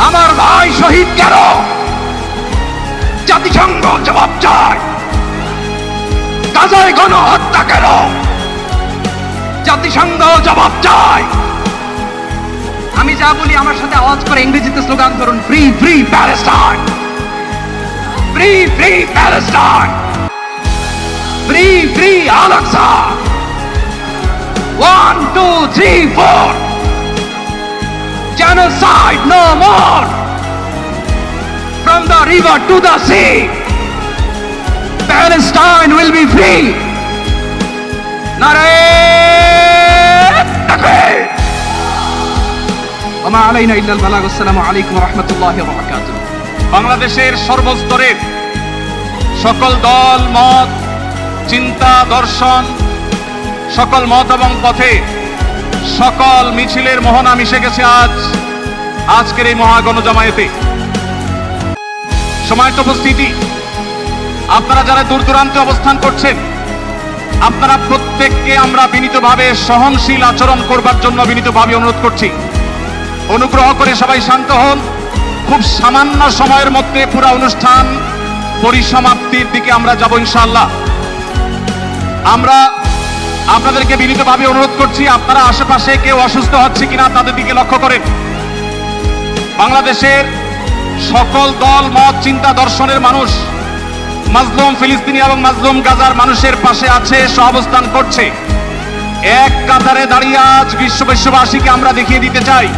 আমার ভাই শহীদ কেন? জাতিসংঘ জবাব চায়। গাজায় গণহত্যা কেন? জাতিসংঘ জবাব চায়। আমি যা বলি আমার সাথে আওয়াজ করে ইংরেজিতে স্লোগান করুন, free free Palestine, free free Palestine, free free Al Aqsa. 1 2 3 4, genocide no more, from the river to the sea, Palestine will be free. নারে তাকবীর। ওয়া মা আলাইনা ইল্লাল বালাগ। আসসালামু আলাইকুম ওয়া রাহমাতুল্লাহি ওয়া বারাকাতুহু। বাংলাদেশের সর্বস্তরের সকল দল মত, চিন্তা, দর্শন, সকল মত এবং পথে সকল মিছিলের মোহনা মিশে গেছে আজকের এই মহাগণ জামায়াতে। সময়ত উপস্থিতি, আপনারা যারা দূর দূরান্তে অবস্থান করছেন, আপনারা প্রত্যেককে আমরা বিনীতভাবে সহনশীল আচরণ করবার জন্য বিনীতভাবে অনুরোধ করছি। অনুগ্রহ করে সবাই শান্ত হন। খুব সামান্য সময়ের মধ্যে পুরো অনুষ্ঠান পরিসমাপ্তির দিকে আমরা যাব ইনশাআল্লাহ। আমরা আপনাদেরকে বিনীতভাবে অনুরোধ করছি, আপনারা আশেপাশে কেউ অসুস্থ হচ্ছে কিনা তাদের দিকে লক্ষ্য করেন। বাংলাদেশের সকল দল মত, চিন্তা, দর্শনের মানুষ মাজলুম ফিলিস্তিনি এবং মাজলুম গাজার মানুষের পাশে আছে, সহাবস্থান করছে। এক কাতারে দাঁড়িয়ে আজ বিশ্ববাসীকে আমরা দেখিয়ে দিতে চাই,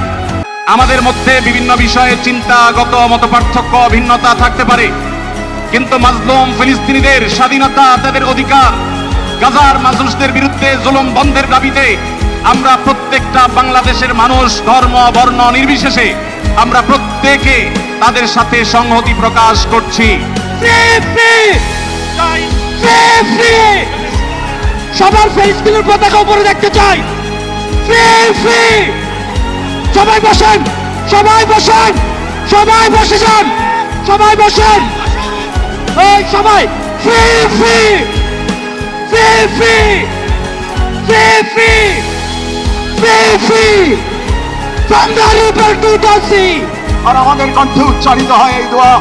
আমাদের মধ্যে বিভিন্ন বিষয়ে চিন্তাগত মতপার্থক্য, ভিন্নতা থাকতে পারে, কিন্তু মাজলুম ফিলিস্তিনিদের স্বাধীনতা, তাদের অধিকার, গাজার মানুষদের বিরুদ্ধে জুলুম বন্ধের দাবিতে আমরা প্রত্যেকটা বাংলাদেশের মানুষ ধর্ম বর্ণ নির্বিশেষে আমরা প্রত্যেকে তাদের সাথে সংহতি প্রকাশ করছি। সবার ফেসবুকের পতাকা উপরে দেখতে চাই। সবাই বসেন, সবাই বসেন, সবাই বসে যান, সবাই বসেন, এই সবাই free free free free free free free free from the river to the sea। আর আমাদের কণ্ঠে উচ্চারিত হয় এই দোয়া।